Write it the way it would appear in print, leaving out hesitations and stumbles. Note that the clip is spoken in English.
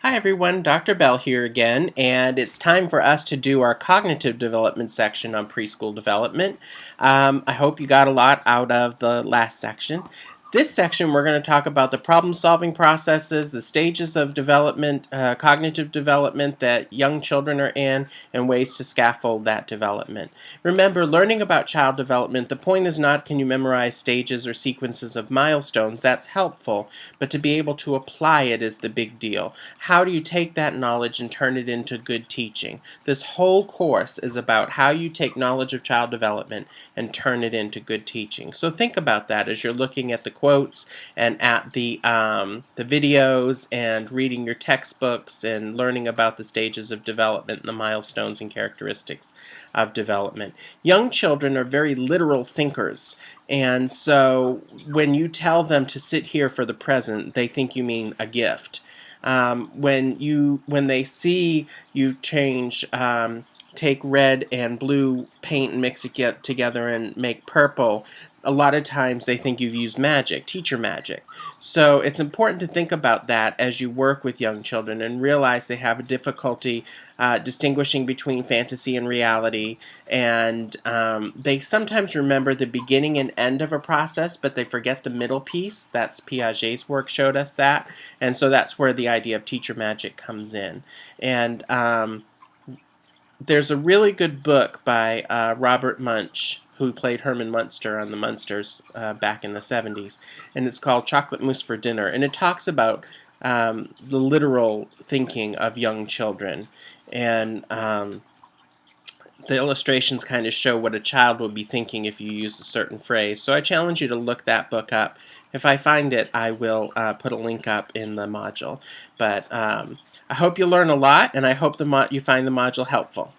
Hi everyone, Dr. Bell here again, and it's time for us to do our cognitive development section on preschool development. I hope you got a lot out of the last section. This section we're going to talk about the problem-solving processes, the stages of development, cognitive development that young children are in, and ways to scaffold that development. Remember, learning about child development, the point is not can you memorize stages or sequences of milestones. That's helpful, but to be able to apply it is the big deal. How do you take that knowledge and turn it into good teaching? This whole course is about how you take knowledge of child development and turn it into good teaching. So think about that as you're looking at the quotes and at the videos and reading your textbooks and learning about the stages of development and the milestones and characteristics of development. Young children are very literal thinkers, and so when you tell them to sit here for the present, they think you mean a gift. When they see you take red and blue paint and mix it together and make purple, a lot of times they think you've used magic, teacher magic. So it's important to think about that as you work with young children and realize they have a difficulty distinguishing between fantasy and reality, and they sometimes remember the beginning and end of a process, but they forget the middle piece. That's Piaget's work showed us that, and so that's where the idea of teacher magic comes in. And there's a really good book by Robert Munsch, who played Herman Munster on the Munsters back in the 70s, and it's called Chocolate Mousse for Dinner, and it talks about the literal thinking of young children, and the illustrations kind of show what a child would be thinking if you use a certain phrase. So I challenge you to look that book up. If I find it, I will put a link up in the module. But I hope you learn a lot, and I hope you find the module helpful.